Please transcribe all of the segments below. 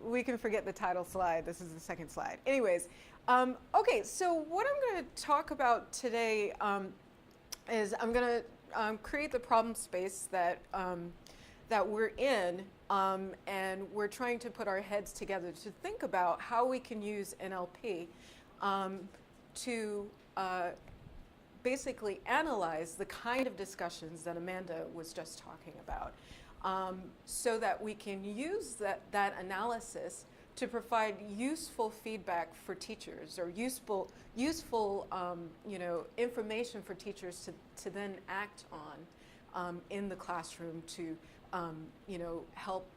We can forget the title slide. This is the second slide. Anyways, okay, so what I'm going to talk about today is I'm going to create the problem space that, that we're in, and we're trying to put our heads together to think about how we can use NLP to basically analyze the kind of discussions that Amanda was just talking about, so that we can use that analysis to provide useful feedback for teachers, or useful you know, information for teachers to then act on in the classroom to you know, help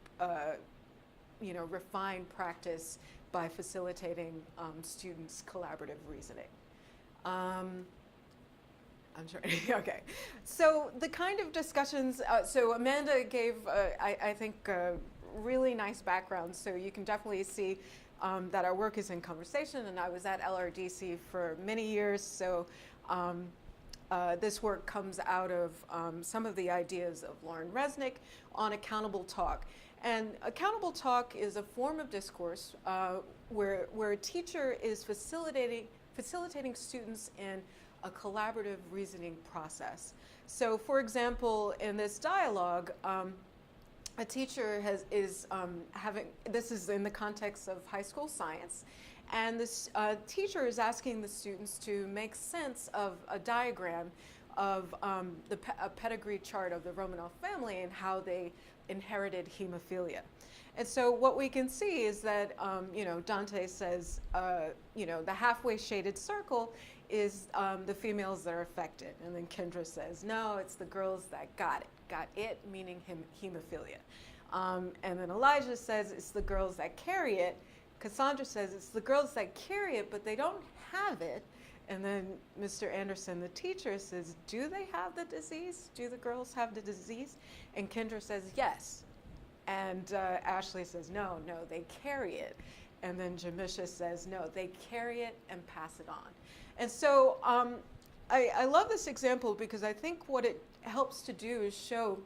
you know, refine practice by facilitating students' collaborative reasoning. I'm sorry. Okay. So the kind of discussions, so Amanda gave, I think, a really nice background. So you can definitely see that our work is in conversation, and I was at LRDC for many years. So this work comes out of some of the ideas of Lauren Resnick on accountable talk. And accountable talk is a form of discourse where a teacher is facilitating students in a collaborative reasoning process. So for example, in this dialogue, a teacher is having, this is in the context of high school science, and this teacher is asking the students to make sense of a diagram of a pedigree chart of the Romanov family and how they inherited hemophilia. And so what we can see is that, you know, Dante says, you know, the halfway shaded circle is the females that are affected. And then Kendra says, no, it's the girls that got it, meaning hemophilia. And then Elijah says it's the girls that carry it. Cassandra says it's the girls that carry it, but they don't have it. And then Mr. Anderson, the teacher, says, do they have the disease? Do the girls have the disease? And Kendra says, yes. And Ashley says, no, they carry it. And then Jamisha says, no, they carry it and pass it on. And so I love this example because I think what it helps to do is show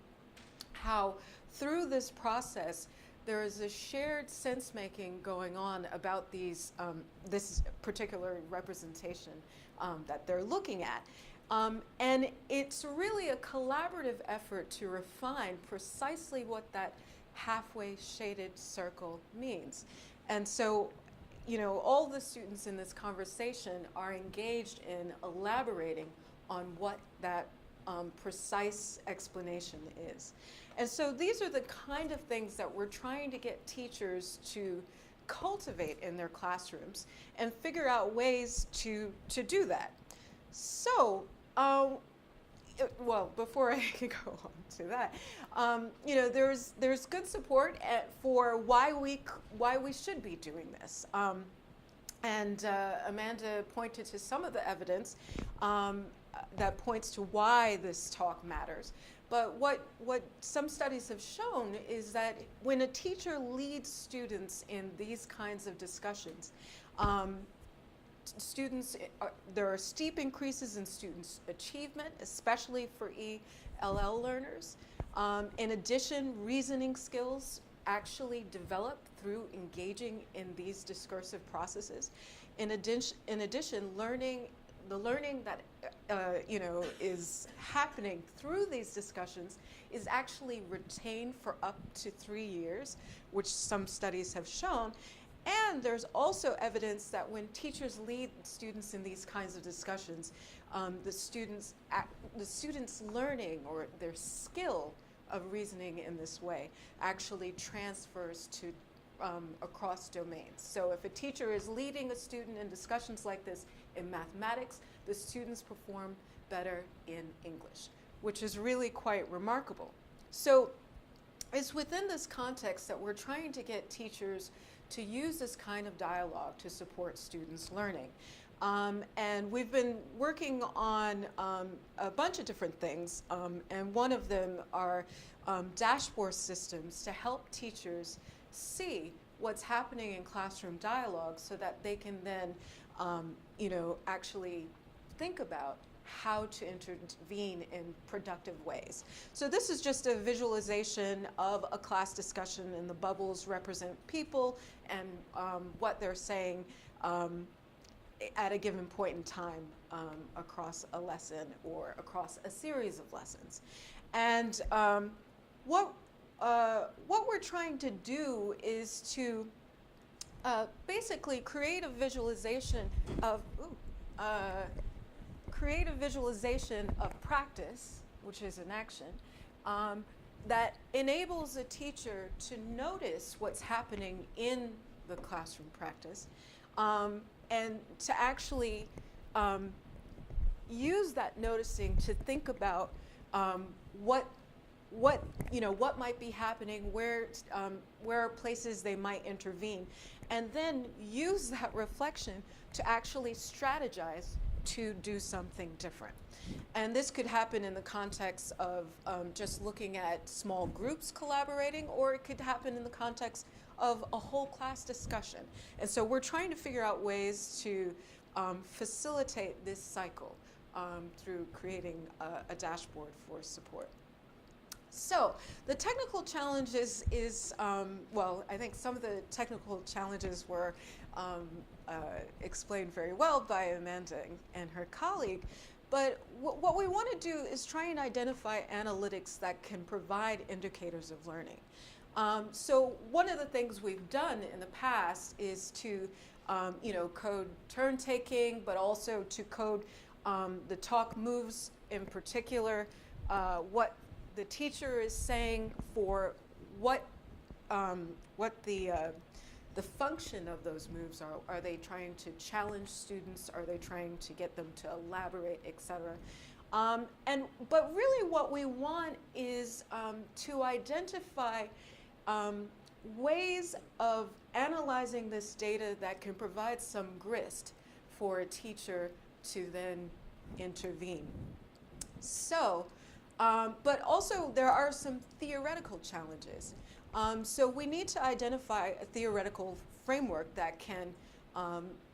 how through this process there is a shared sense-making going on about these, this particular representation that they're looking at. And it's really a collaborative effort to refine precisely what that halfway shaded circle means. And so, you know, all the students in this conversation are engaged in elaborating on what that precise explanation is. And so these are the kind of things that we're trying to get teachers to cultivate in their classrooms and figure out ways to do that. So, well, before I can go on to that, you know, there's good support for why we should be doing this. And Amanda pointed to some of the evidence that points to why this talk matters. But what some studies have shown is that when a teacher leads students in these kinds of discussions, there are steep increases in students' achievement, especially for ELL learners. In addition, reasoning skills actually develop through engaging in these discursive processes. In addition, the learning that you know, is happening through these discussions is actually retained for up to 3 years, which some studies have shown. And there's also evidence that when teachers lead students in these kinds of discussions, the students' learning or their skill of reasoning in this way actually transfers to across domains. So if a teacher is leading a student in discussions like this in mathematics, the students perform better in English, which is really quite remarkable. So it's within this context that we're trying to get teachers to use this kind of dialogue to support students' learning. And we've been working on a bunch of different things, and one of them are dashboard systems to help teachers see what's happening in classroom dialogue so that they can then you know, actually think about how to intervene in productive ways. So this is just a visualization of a class discussion, and the bubbles represent people and what they're saying at a given point in time across a lesson or across a series of lessons. And what we're trying to do is to basically create a visualization of practice, which is an action, that enables a teacher to notice what's happening in the classroom practice, and to actually use that noticing to think about what might be happening, where are places they might intervene, and then use that reflection to actually strategize to do something different. And this could happen in the context of just looking at small groups collaborating, or it could happen in the context of a whole class discussion. And so we're trying to figure out ways to facilitate this cycle through creating a dashboard for support. So the technical challenges is, well, I think some of the technical challenges were explained very well by Amanda and her colleague. But what we want to do is try and identify analytics that can provide indicators of learning. So one of the things we've done in the past is to code turn taking, but also to code the talk moves in particular, what the teacher is saying for what the function of those moves are. Are they trying to challenge students? Are they trying to get them to elaborate, etc.? But really what we want is to identify ways of analyzing this data that can provide some grist for a teacher to then intervene. So, but also there are some theoretical challenges. So we need to identify a theoretical framework that can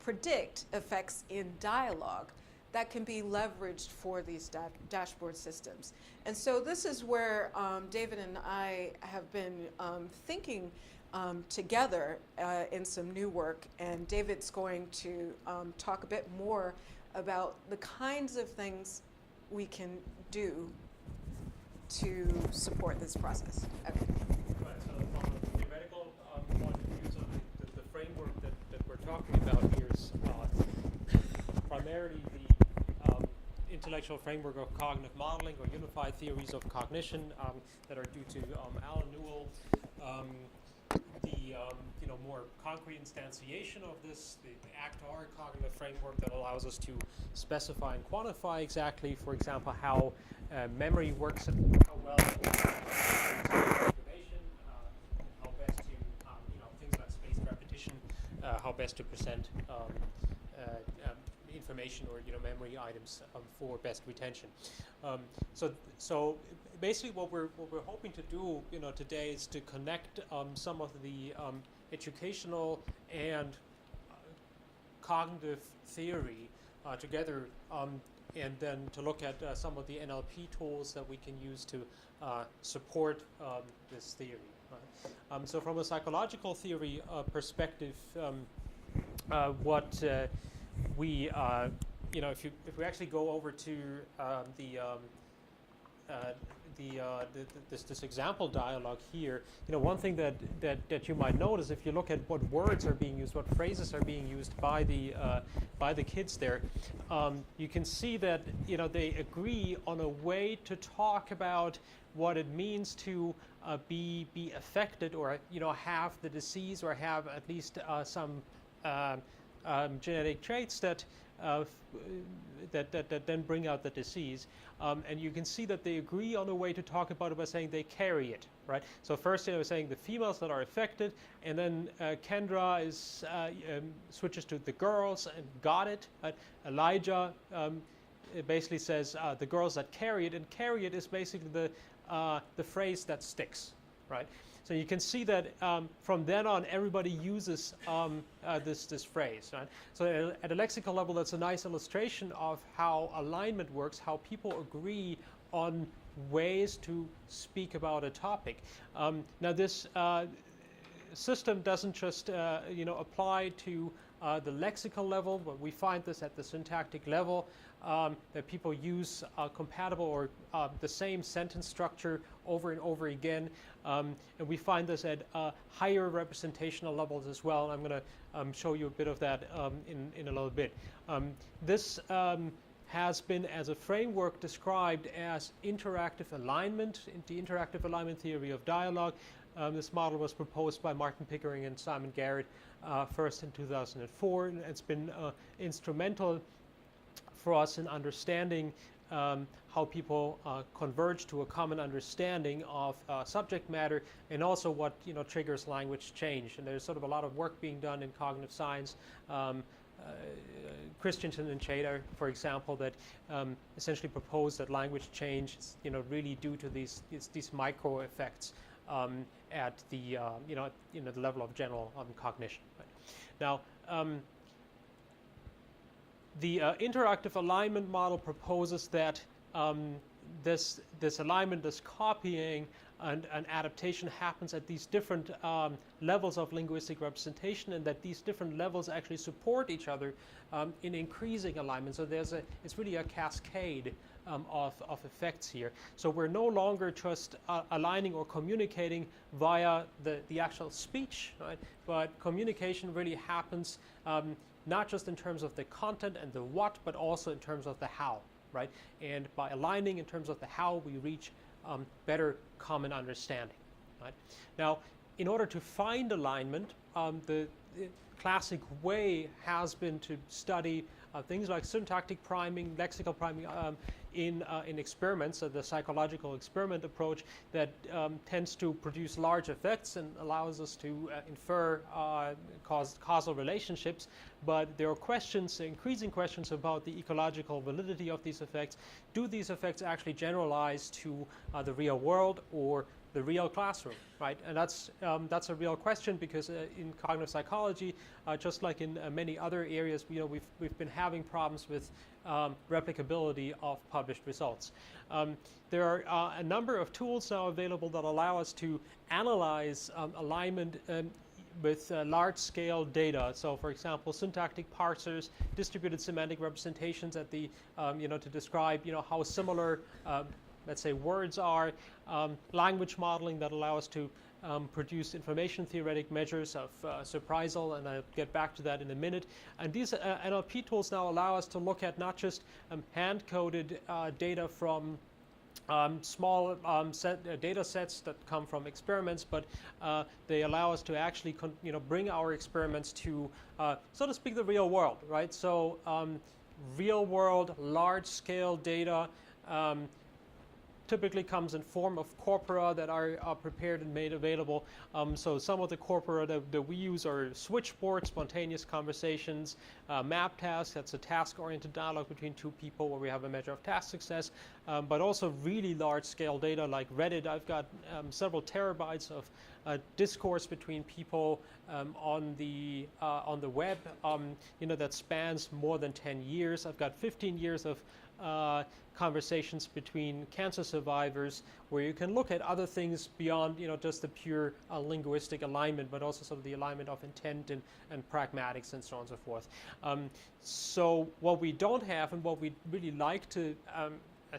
predict effects in dialogue that can be leveraged for these dashboard systems. And so this is where David and I have been thinking together in some new work, and David's going to talk a bit more about the kinds of things we can do to support this process. Okay. Right, so from a theoretical point of view, so the framework that we're talking about here is primarily the intellectual framework of cognitive modeling, or unified theories of cognition, that are due to Alan Newell. The more concrete instantiation of this, the ACT-R cognitive framework that allows us to specify and quantify exactly, for example, how memory works and how well information, how best to, things like spaced repetition, how best to present information or memory items for best retention. So basically, what we're hoping to do today is to connect some of the educational and cognitive theory together, and then to look at some of the NLP tools that we can use to support this theory. Right? So from a psychological theory perspective, what we if we actually go over to this example dialogue here, one thing that you might notice if you look at what words are being used, what phrases are being used by the kids there, you can see that they agree on a way to talk about what it means to be affected, or have the disease, or have at least some genetic traits that then bring out the disease. And you can see that they agree on a way to talk about it by saying they carry it, right? So first they were saying the females that are affected, and then Kendra switches to the girls and got it. Elijah it basically says the girls that carry it, and carry it is basically the phrase that sticks, right? So you can see that from then on, everybody uses this phrase. Right? So at a lexical level, that's a nice illustration of how alignment works, how people agree on ways to speak about a topic. Now this system doesn't just apply to the lexical level, but we find this at the syntactic level, that people use compatible or the same sentence structure over and over again. And we find this at higher representational levels as well. And I'm going to show you a bit of that in a little bit. This has been, as a framework, described as interactive alignment, the interactive alignment theory of dialogue. This model was proposed by Martin Pickering and Simon Garrett first in 2004. And it's been instrumental for us in understanding how people converge to a common understanding of subject matter, and also what triggers language change. And there's sort of a lot of work being done in cognitive science. Christensen and Reitter, for example, that essentially propose that language change is really due to these micro effects at the the level of general cognition. Right? Now, the interactive alignment model proposes that this alignment, this copying and adaptation happens at these different levels of linguistic representation, and that these different levels actually support each other in increasing alignment. So it's really a cascade of effects here. So we're no longer just aligning or communicating via the actual speech, right? But communication really happens not just in terms of the content and the what, but also in terms of the how, right? And by aligning in terms of the how, we reach better common understanding, right? Now, in order to find alignment, the classic way has been to study things like syntactic priming, lexical priming in experiments, the psychological experiment approach that tends to produce large effects and allows us to infer causal relationships. But there are questions, increasing questions about the ecological validity of these effects. Do these effects actually generalize to the real world or the real classroom, right? And that's a real question, because in cognitive psychology, just like in many other areas, we've been having problems with replicability of published results. There are a number of tools now available that allow us to analyze alignment with large-scale data. So, for example, syntactic parsers, distributed semantic representations at the to describe how similar let's say words are, language modeling that allow us to produce information theoretic measures of surprisal, and I'll get back to that in a minute. And these NLP tools now allow us to look at not just hand-coded data from small data sets that come from experiments, but they allow us to actually bring our experiments to, so to speak, the real world, right? So real world, large-scale data typically comes in form of corpora that are prepared and made available. So some of the corpora that we use are switchboard, spontaneous conversations, map tasks, that's a task-oriented dialogue between two people where we have a measure of task success, but also really large-scale data like Reddit. I've got several terabytes of discourse between people on the web, that spans more than 10 years. I've got 15 years of conversations between cancer survivors, where you can look at other things beyond just the pure linguistic alignment, but also sort of the alignment of intent and pragmatics and so on and so forth. So what we don't have, and what we'd really like to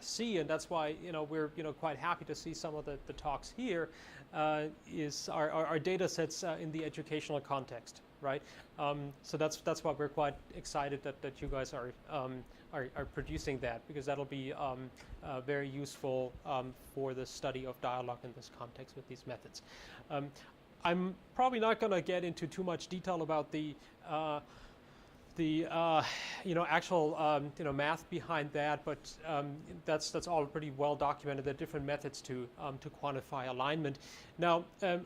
see, and that's why we're quite happy to see some of the talks here, is our data sets in the educational context, right? So that's why we're quite excited that you guys are producing that, because that'll be very useful for the study of dialogue in this context with these methods. I'm probably not going to get into too much detail about the actual math behind that, but that's all pretty well documented. There are different methods to quantify alignment. Now,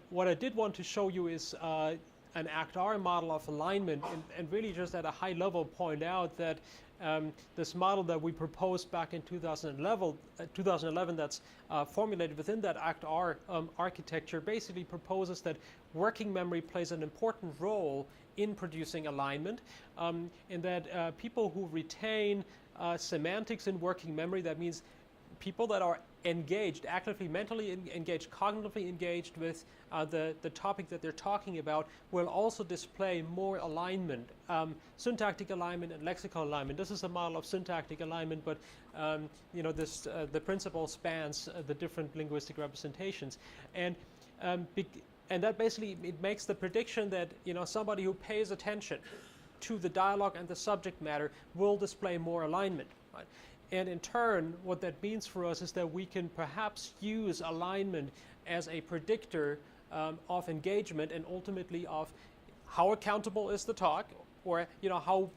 what I did want to show you is an ACT-R model of alignment, and really just at a high level point out that this model that we proposed back in 2011 that's formulated within that ACT-R architecture basically proposes that working memory plays an important role in producing alignment, in that people who retain semantics in working memory, that means people that are engaged, actively mentally engaged, cognitively engaged with the topic that they're talking about, will also display more alignment, syntactic alignment and lexical alignment. This is a model of syntactic alignment, but the principle spans the different linguistic representations, and that basically it makes the prediction that somebody who pays attention to the dialogue and the subject matter will display more alignment. Right? And in turn, what that means for us is that we can perhaps use alignment as a predictor of engagement and ultimately of how accountable is the talk, or how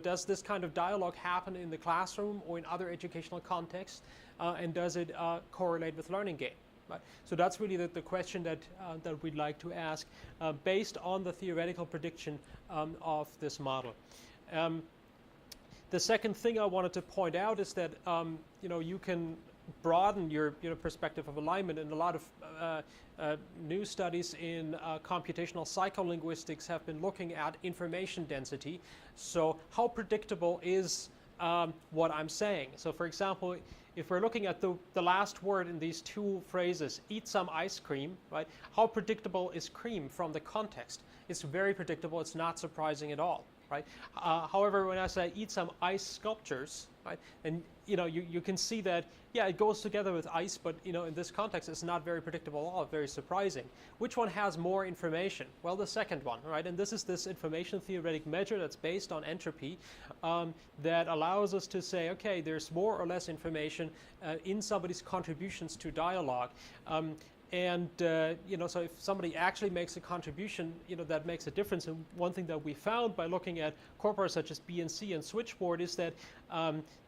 does this kind of dialogue happen in the classroom or in other educational contexts, and does it correlate with learning gain? Right. So that's really the question that we'd like to ask based on the theoretical prediction of this model. The second thing I wanted to point out is that you can broaden your perspective of alignment, and a lot of new studies in computational psycholinguistics have been looking at information density. So how predictable is what I'm saying? So for example, if we're looking at the last word in these two phrases, eat some ice cream, right? How predictable is cream from the context? It's very predictable. It's not surprising at all. Right? However, when I say eat some ice sculptures, right, and you can see that it goes together with ice, but in this context it's not very predictable at all, very surprising. Which one has more information? Well, the second one, right? And this is this information theoretic measure that's based on entropy that allows us to say, okay, there's more or less information in somebody's contributions to dialogue. So if somebody actually makes a contribution, that makes a difference. And one thing that we found by looking at corpora such as BNC and switchboard is that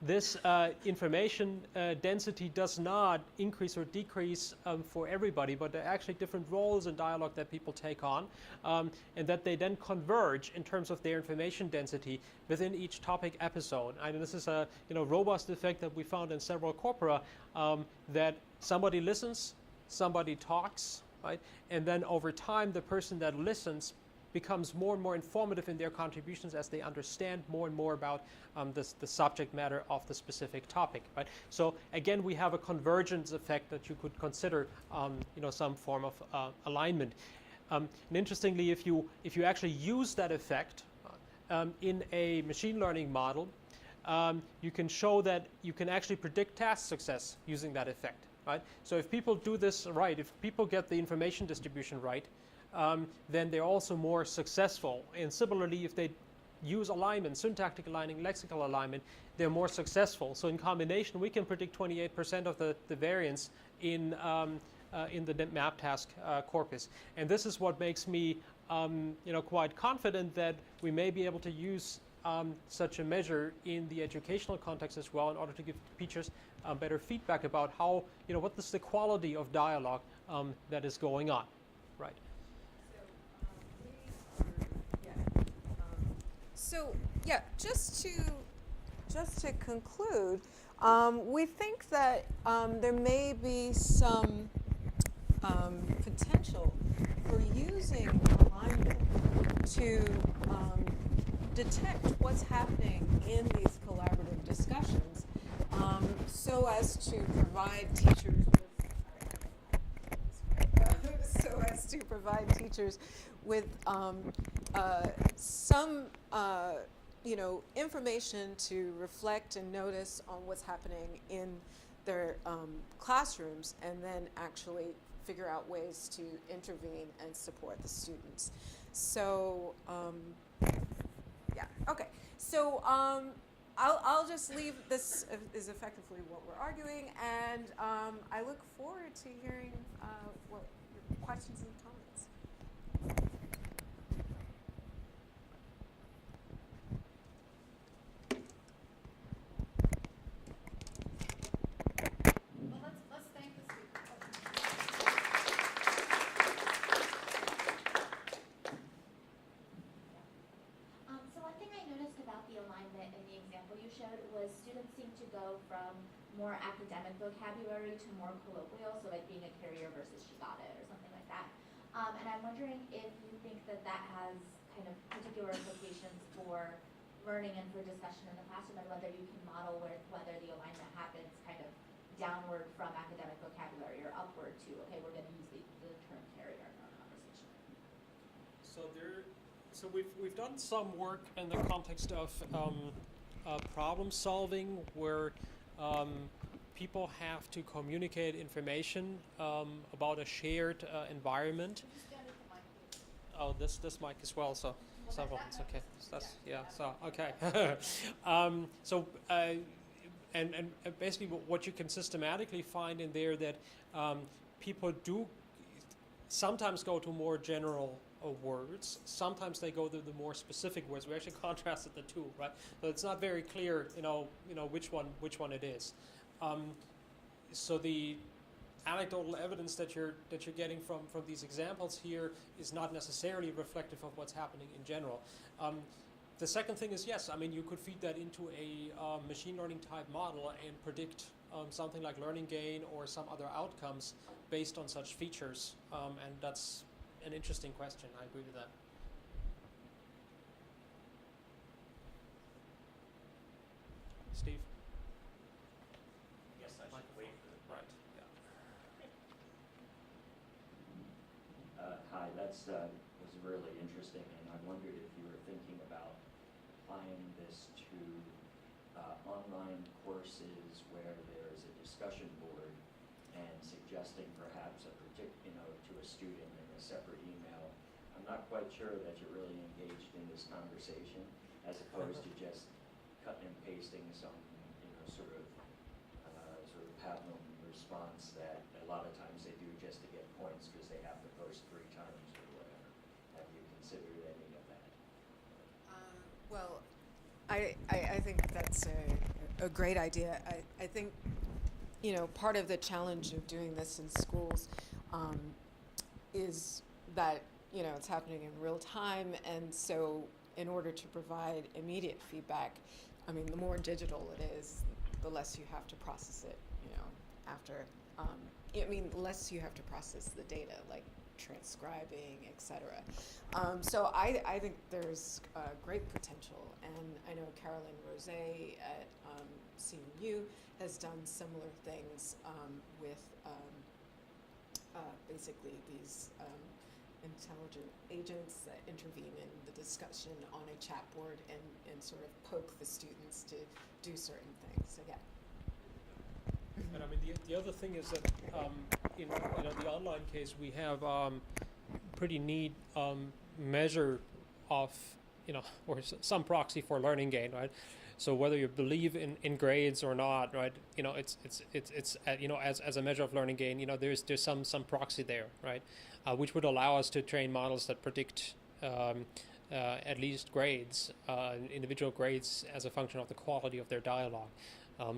this information density does not increase or decrease for everybody, but there are actually different roles in dialogue that people take on, and that they then converge in terms of their information density within each topic episode. And this is a robust effect that we found in several corpora, that somebody listens, somebody talks, right? And then over time, the person that listens becomes more and more informative in their contributions as they understand more and more about the subject matter of the specific topic, right? So again, we have a convergence effect that you could consider, some form of alignment. And interestingly, if you actually use that effect in a machine learning model, you can show that you can actually predict task success using that effect. Right? So if people do this right, if people get the information distribution right, then they're also more successful. And similarly, if they use alignment, syntactic aligning, lexical alignment, they're more successful. So in combination, we can predict 28% of the variance in the map task corpus. And this is what makes me quite confident that we may be able to use such a measure in the educational context as well, in order to give teachers better feedback about how, what is the quality of dialogue that is going on, right? Just to conclude, we think that there may be some potential for using alignment to detect what's happening in these collaborative discussions, so as to provide teachers with some information to reflect and notice on what's happening in their classrooms, and then actually figure out ways to intervene and support the students. So okay. So I'll just leave this is effectively what we're arguing, and I look forward to hearing what your questions and comments. Well, let's thank the speaker. So one thing I noticed about the alignment in the example go from more academic vocabulary to more colloquial, so like being a carrier versus she got it or something like that. And I'm wondering if you think that that has kind of particular implications for learning and for discussion in the classroom, and whether you can model whether the alignment happens kind of downward from academic vocabulary or upward to, okay, we're going to use the term carrier in our conversation. So we've done some work in the context of problem solving where people have to communicate information about a shared environment. Could you stand at the mic, please? Oh, this mic as well, so several. It's okay. So that's So okay. And basically, what you can systematically find in there that people do sometimes go to more general words. Sometimes they go to the more specific words. We actually contrasted the two, right? So it's not very clear, which one it is. So the anecdotal evidence that you're getting from these examples here is not necessarily reflective of what's happening in general. The second thing is, yes, I mean, you could feed that into a machine learning type model and predict something like learning gain or some other outcomes based on such features, and that's an interesting question. I agree with that. Steve? Yes, I should wait for the Right. Yeah. Hi, that's was really interesting, and I wondered if you were thinking about applying this to online courses where there's a discussion board and suggesting perhaps to a student in a separate email. I'm not quite sure that you're really engaged in this conversation, as opposed to just cutting and pasting some, sort of pablum response that a lot of times they do just to get points because they have to post 3 times or whatever. Have you considered any of that? Well, I think that's a great idea. I think, part of the challenge of doing this in schools is that, it's happening in real time, and so in order to provide immediate feedback, I mean, the more digital it is, the less you have to process it, after, the less you have to process the data, like transcribing, etc. So I think there's great potential, and I know Carolyn Rose at CMU has done similar things with basically these intelligent agents that intervene in the discussion on a chat board and sort of poke the students to do certain things. So yeah. And I mean, the other thing is that in the online case, we have pretty neat measure of or some proxy for learning gain, right? So whether you believe in grades or not, right? It's as a measure of learning gain, there's some proxy there, right? Which would allow us to train models that predict at least grades, individual grades, as a function of the quality of their dialogue,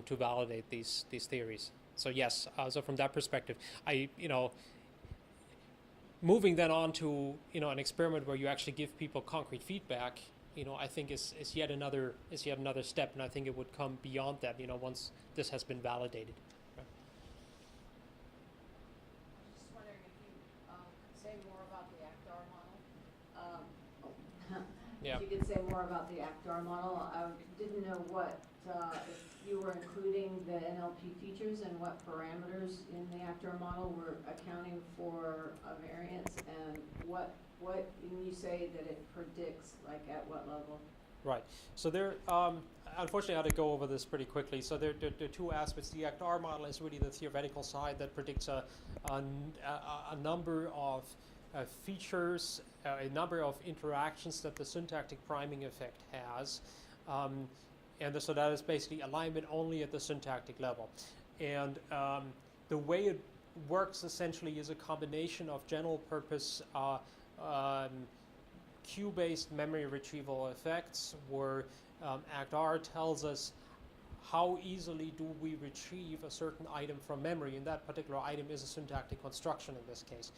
to validate these theories. So yes, so from that perspective, moving then on to an experiment where you actually give people concrete feedback, I think is yet another step, and I think it would come beyond that, once this has been validated. Right? Just wondering if you could say more about the ACTAR model. Yeah. If you could say more about the ACTAR model. I didn't know what, if you were including the NLP features and what parameters in the ACTAR model were accounting for a variance, and what you say that it predicts, like at what level? Right. So there, unfortunately, I had to go over this pretty quickly. So there are 2 aspects. The ACTAR model is really the theoretical side that predicts a number of features, a number of interactions that the syntactic priming effect has. So that is basically alignment only at the syntactic level. And the way it works essentially is a combination of general purpose queue-based memory retrieval effects, where ACTAR tells us how easily do we retrieve a certain item from memory, and that particular item is a syntactic construction in this case.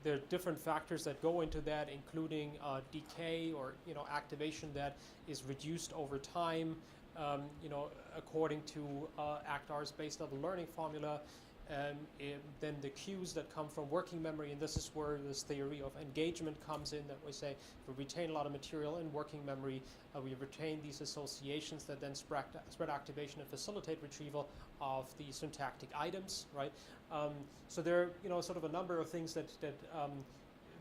There are different factors that go into that, including decay or activation that is reduced over time, according to ACT-R's based level learning formula. Then the cues that come from working memory, and this is where this theory of engagement comes in, that we say if we retain a lot of material in working memory, we retain these associations that then spread activation and facilitate retrieval of the syntactic items, right? So there are, sort of a number of things that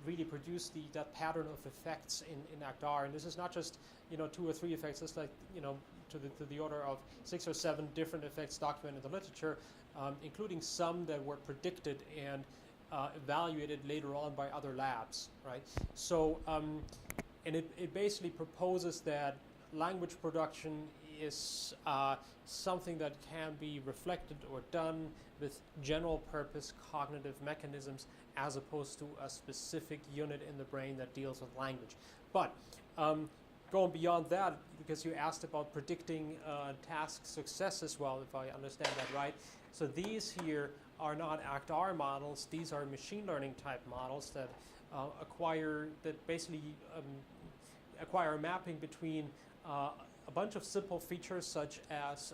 really produce that pattern of effects in ACT-R, and this is not just 2 or 3 effects. It's like to the order of 6 or 7 different effects documented in the literature, including some that were predicted and evaluated later on by other labs, right? So, and it basically proposes that language production is something that can be reflected or done with general purpose cognitive mechanisms as opposed to a specific unit in the brain that deals with language. But going beyond that, because you asked about predicting task success as well, if I understand that right. So these here are not ACT-R models. These are machine learning type models that basically acquire a mapping between a bunch of simple features such as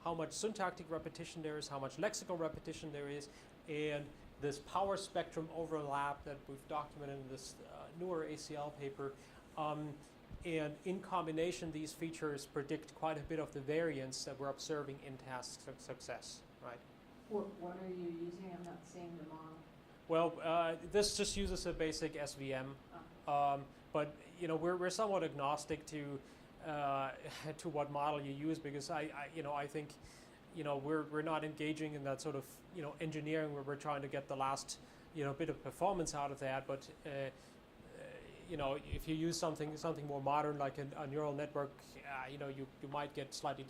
how much syntactic repetition there is, how much lexical repetition there is, and this power spectrum overlap that we've documented in this newer ACL paper. And in combination, these features predict quite a bit of the variance that we're observing in task success, right? What are you using? I'm not seeing the model. Well, this just uses a basic SVM, but we're somewhat agnostic to what model you use, because I think we're not engaging in that sort of engineering where we're trying to get the last bit of performance out of that, but if you use something more modern like a neural network, you might get slightly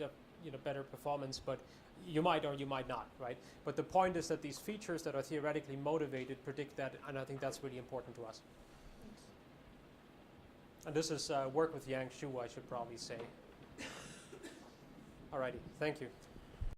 better performance, but you might or you might not, right? But the point is that these features that are theoretically motivated predict that, and I think that's really important to us. And this is work with Yang Xu, I should probably say. Alrighty, thank you.